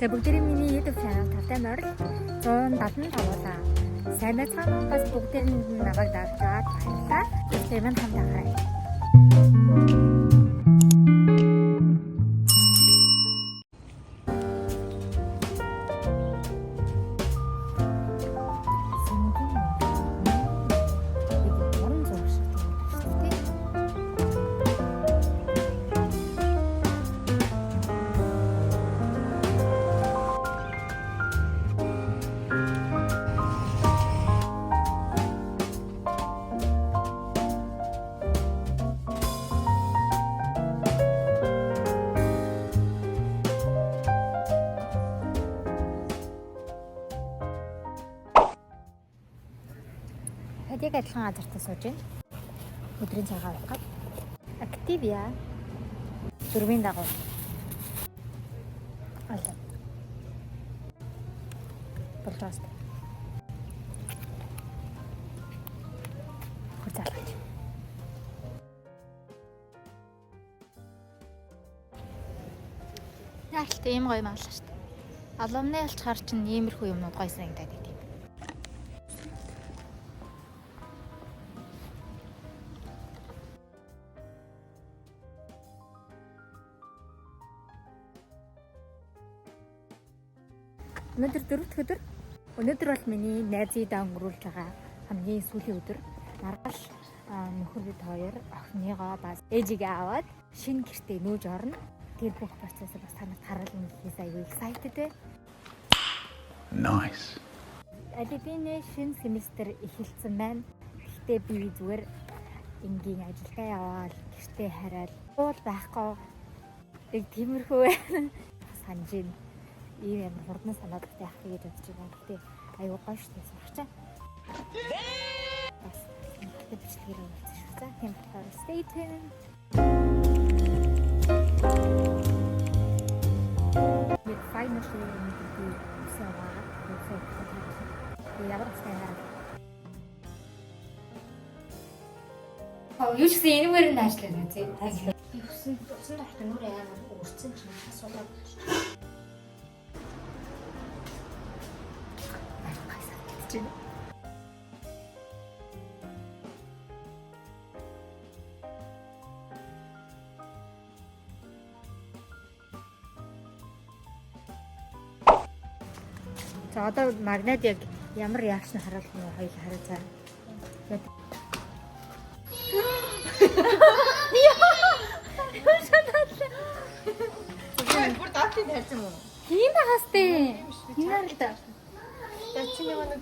За бүгдээрээ миний YouTube channel тавтай морил 175 болоо. Сайн байцгаана уу? Бас бүгдээр нь намайг дагж аваад баярлалаа. Тэгээд мань хамт хараа. Хадийг адилхан газартаа сууж байна. Өдрийн цагаа уух гээд. Активиа. Дөрвийн дагуу. Алла. Болтост. Хурцлаач. Яалт ийм гоё маалаа шүү дээ. Алумны алчгаар чинь иймэрхүү юмнууд гоё санагдаад байт. Өнөөдөр дөрөвт өдөр. Өнөөдөр бол миний найзыдаа өнгөрүүлж байгаа хамгийн сүүлийн өдөр. Маргааш нөхөр бид хоёр охиныгоо бас ээжигээ аваад шинэ гэртээ нүүж орно. Тэр бүх процессыг бас танарт харуулна гэхээс аюул excited ээ. Nice. Алибинэ шинэ семестр эхэлсэн байна. Гэхдээ би зүгээр энгийн ажилдаа яваал гэртээ хараад уул байхгүй. Нэг тиймэрхүү санаж байна. Ийм ямар хурдан санаад байх гэж бодож байгаа. Гэтэ аюу гоё штэ сурчаа. Бас бичлэгээр уулзах шүү. За тийм болохоор stay tuned. Бид finally мэдээ усаваа ямар стайнаа. Юу ч гэсэн энэгээр нь ажиллана үзье. Би усан дахт нүрэ амар өөрцөн чинь асуулаа. За одоо магнит яг ямар реакшн харуулах нь хоёул хараа цаа. Бүр даатыг хайсан юм уу? Тийм байгаас тээ. Хинаар л да. Яцсан юм нэг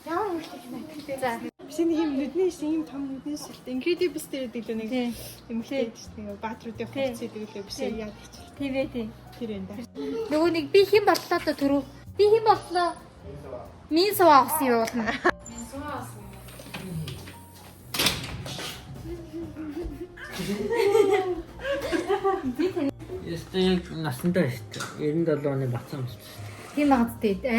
ямар мөлтөж байна. За. Биш нэг юм нүдний шиг юм том нүдний шиг incredibles дээр гэдэг л нэг юм хэлээд чинь нэг баатруудын хувцс гэдэг л биш яа гэж. Тийм ээ тийм. Тэр энэ. Нөгөө нэг би хэн боллоо то түрүү. Би хэн боллоо? Мин суваа авсан явуулна. Мин суваа авсан. Ястаа яг насандаа шүү дээ. 97 оны бацаан болчихсон. Тийм багт дээ.